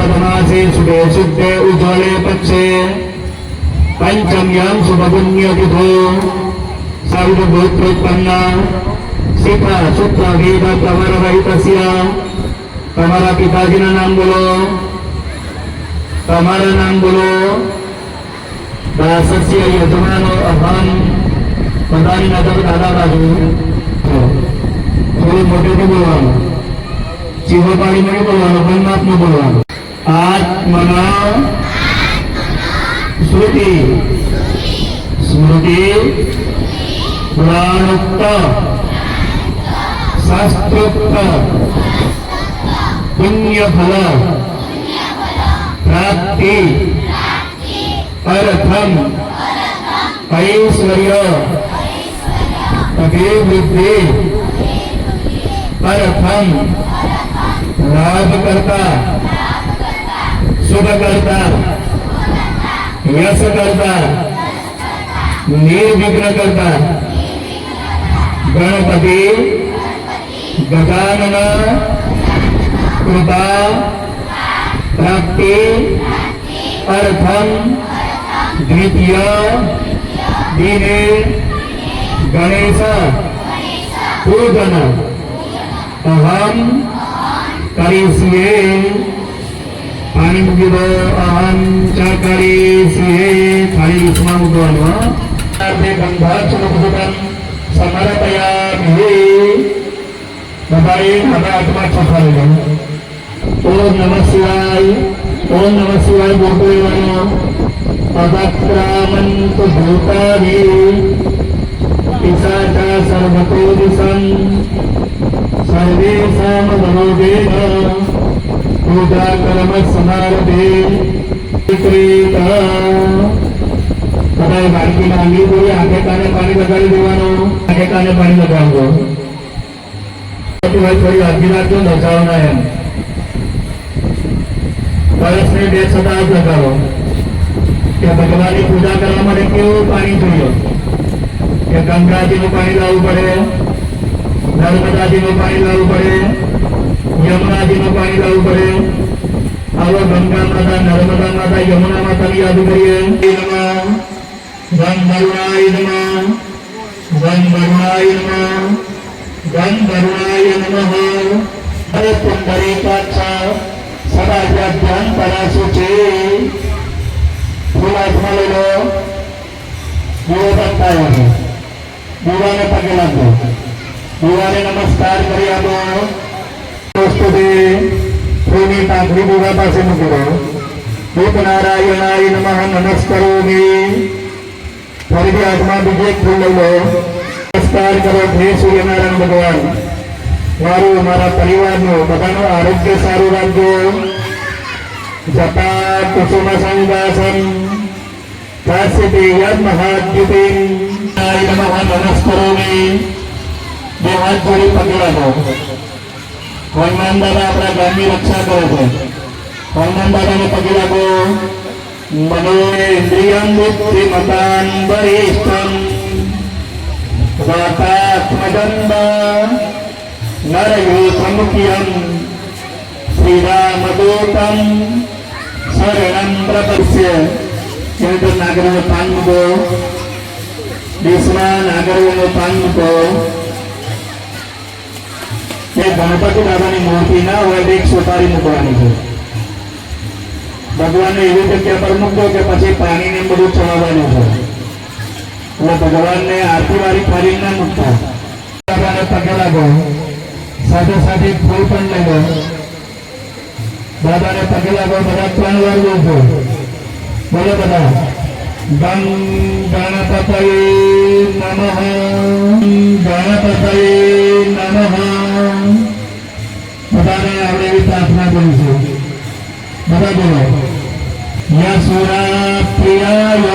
भाद्रपदमासे शुभे शुद्धे उज्ज्वले पक्षे पंचम्यां शुभपुण्यतिथो सावित्रगोत्रोत्पन्ना सीता शुक्ल वेद प्रवर रहितस्य તમારા પિતાજીના નામ બોલો તમારા નામ બોલો દાસસ્ય યજમાનો અહમ બધાની નજર દાદા બાજુ થોડું મોટેથી બોલવાનું ચીવો પાડીને નહીં બોલવાનું મનમાપનું બોલવાનું આત્મના શ્રુતિ સ્મૃતિ પુરાણોક્ત શાસ્ત્રોક્ત पुण्य फल प्राप्ति अर्थम ऐश्वर्य अभिवृद्धि अर्थम लाभकर्ता शुभकर्ता यशकर्ता निर्विघ्नकर्ता गणपति गजानन कृपा प्राप्ति अर्थम द्वितीय दिने गणेश पूजन अहम करिष्ये पानी मूकी दो अहम च करिष्ये थाली उसमें मूकवानुं गंधाक्षरपुष्पं समर्पयामि बताइए हमें आत्मा छपाई लो ओम नमः शिवाय बोलते रहना अवक्रामंत भूतानि पिशाचा सर्वतो दिशं सर्वेषां मनोदेव पूजा कर्म समारभे विक्रीता बताइए बाकी मांगी बोली आगे काने पानी लगाई देवानो आगे काने पानी लगाओ थोड़ी आगे राखो बचावना है वर्ष में 150 हाथ लगाओ क्या भगवान की पूजा करने માટે કેવું પાણી જોઈએ કે ગંગાજીનું પાણી લાવવું પડે નર્મદાજીનું પાણી લાવવું પડે યમુનાજીનું પાણી લાવવું પડે આવો ગંગા માતા નર્મદા માતા યમુના માતાની યાદ કરીએ ગંગવરુણાય નમઃ गंधर्वाय नमः हरे पुंडरीकाक्ष सदा ज्ञान पराशुचे फूलात्मा ले लो बुआ बनता है बुआ ने पगे लगो बुआ ने नमस्कार करी आपो दोस्तों दे प्रेमी तांत्रिक बुआ पासे मुको रूप नारायणाय नमः नमस्करोमि फरी आत्मा बीजे फूल ले लो नमस्कार करो हे सूर्यनारायण भगवान मारू मारा परिवार नो बधानो आरोग्य सारू राखजो जपा कुसुम संगासन काश्यपे यद महाद्युतिं नमः नमस्करोमि બે હાથ જોડી પગે લાગો હનુમાન દાદા આપણા ગામની રક્ષા કરે છે હનુમાન દાદાને પગે લાગો મનો ઇન્દ્રિયં બુદ્ધિમતાં વરિષ્ઠં वातात्मजन्म नरयूथमुख्यं श्रीरामदूतं शरणं प्रपद्ये चेतन नागरिक पान मुको देशमा नागरिक पान मुको ये गणपति दादानी मूर्ति ना હોય એક સુપારી મૂકવાની છે ભગવાનને એવી જગ્યા પર મૂકો કે પછી પાણીને બધું ચડાવવાનું છે वो भगवान ने आरती वाली थाली ना मुकता दादा पगे लागो साथे साथे फूल पण ले लो दादा ने पगे लागो बड़ा 3 વાર बोलो बोलो बड़ा गं गणपतये नमः बड़ा ने आवडे प्रार्थना करी छे बड़ा बोलो यशुरा प्रियाय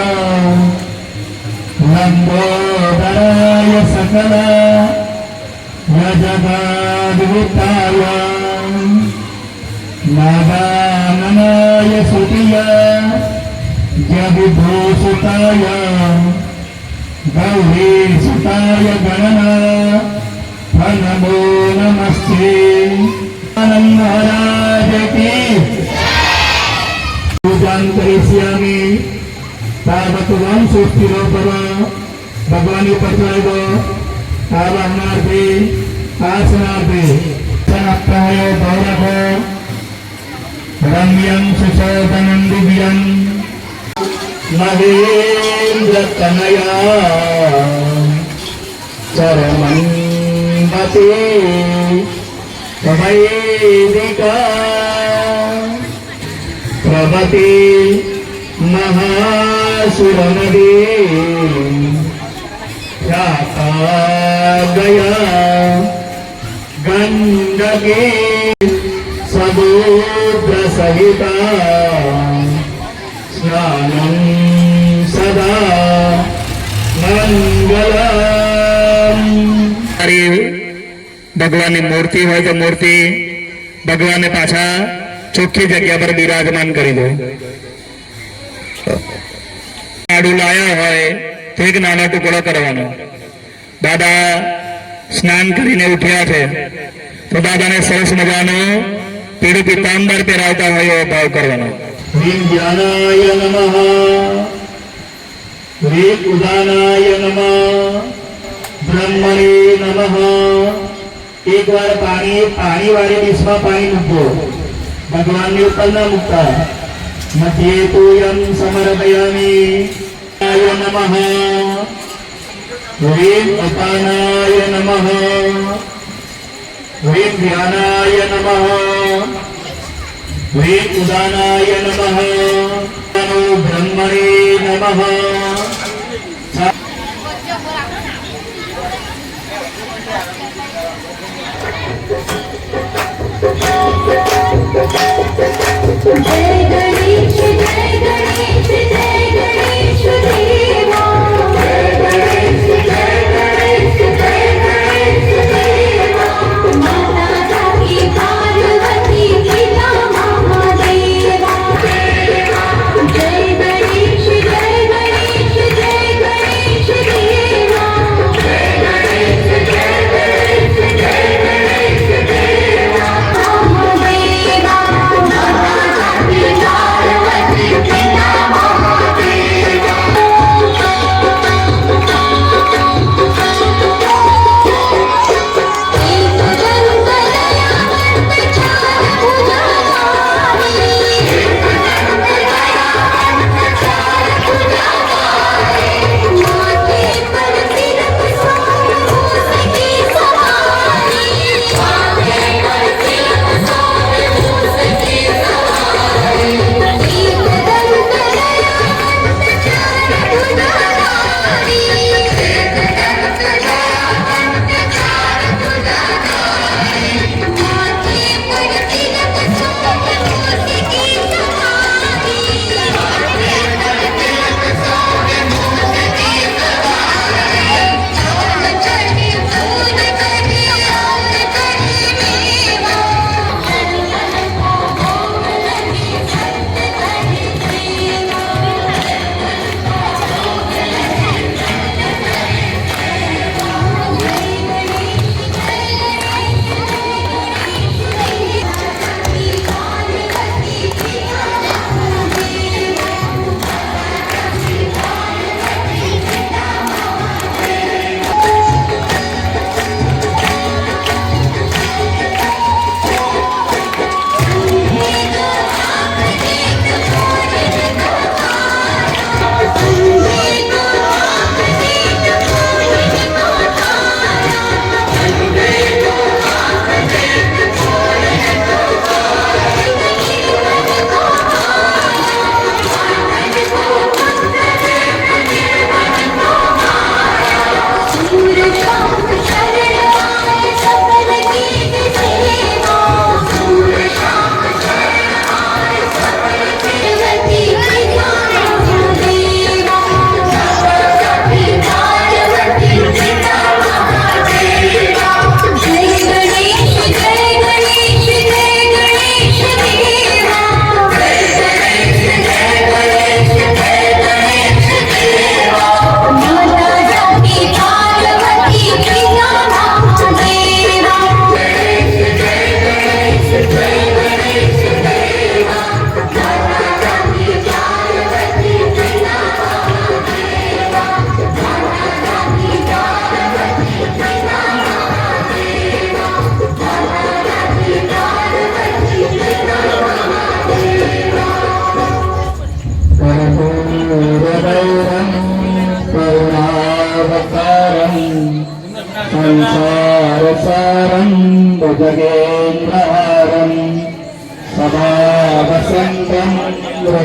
लंबोदराय सकल जगद्विताय नागाननाय सुतिय जगद्भूषिताय गौरीसुताय गणना नमो नमस्ते आनंद महाराज की विधान करिष्यामि तावत्वं सुस्थिरो भव भगवान ऊपर चढ़ाई दो आवाहनार्थे आसनार्थे सनाप्राय गौरव रम्यं सुशोभनं दिव्यं महेन्द्र तनया चरमं वते वैदिका प्रभते महासुरनदी ख्याता गया गंडके समुद्र सहिता स्नानं सदा मंगलम। भगवान की मूर्ति हो तो मूर्ति भगवान ने पाछा ચોખ્ખી જગ્યા પર બિરાજમાન કરી દો। લાડુ લાયા હોય તો એક નાનો ટુકડો કરવાનો। દાદા સ્નાન કરીને ઉઠ્યા છે તો દાદાને સરસ મજાનો પીળું પીતાંબર પહેરાવતા હોય એવો ભાવ કરવાનો। શ્રી જ્ઞાનાય નમઃ, શ્રી ઉદાનાય નમઃ, બ્રહ્મણે નમઃ। એકવાર પાણી વાળી ડીશમાં પાણી મૂકવો, भगवान ने ऊपर न मुक्ता। मध्ये तोयं समर्पयामि। आय नमः, ह्रीं उपानाय नमः, ह्रीं ध्यानाय नमः, ह्रीं उदानाय नमः, नमो ब्रह्मणे नमः। जय गणेश जय गणेश जय गणेश देवा। जय गणेश जय गणेश जय गणेश देवा। माता जाकी पार्वती पिता महादेवा। जय गणेश जय गणेश जय गणेश देवा। जय गणेश जय गणेश जय गणेश देवा। महादेवा माता जाकी पार्वती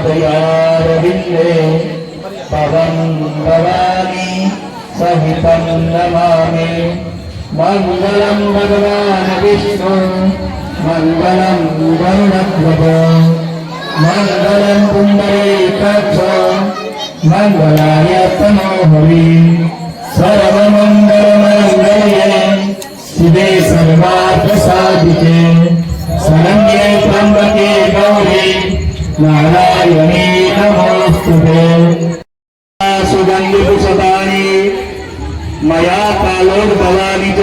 पादयारविन्दे पवं भवानी सहितं नमामि मङ्गलं भगवान् विष्णु मङ्गलं गरुडध्वज मङ्गलं पुण्डरीकाक्ष मङ्गलाय तनोहरि सर्वमङ्गलमङ्गल्ये शिवे सर्वार्थसाधिके शरण्ये त्र्यम्बके गौरी नारायणी नमोस्तुते सुगन्धि पुष्पाणि मया कालोद्भवानि च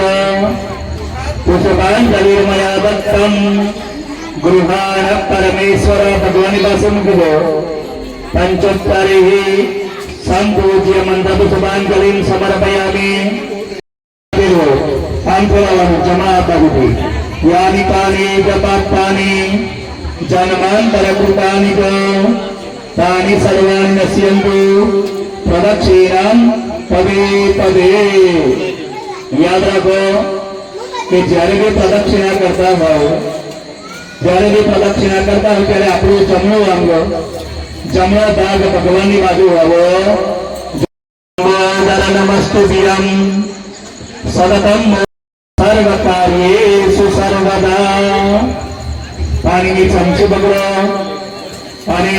पुष्पाञ्जलिर्मया दत्तं गृहाण परमेश्वर भगवानिपासून केलो पंचोत्तरैः संपूज्य मंत्रपुष्पाञ्जलिं समर्पयामि आंतरावं जमापति यानि कानि जपात्तानि जन्मान्तरकृतानि च तानि सर्वाणि नश्यन्तु प्रदक्षिणां पदे पदे। याद रखो कि જ્યારે બી પ્રદક્ષિણા કરતા હોવ ત્યારે આપણું જમણું અંગ જમણો ભાગ ભગવાનની બાજુ હોવો નમસ્તુભ્યં સતતં સર્વકાર્યેષુ સર્વદા પાણીની ચમચી પકડો અને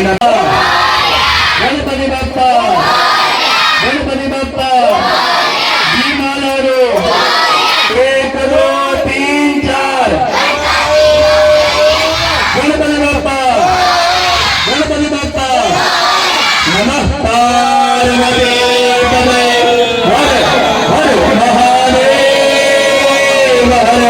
ગણપતિ બાપ્પા ભીમાલારો 1 2 3 4 ગણપતિ બાપ્પા નમઃ પાર્વતી પતે હર હર મહાદેવ હર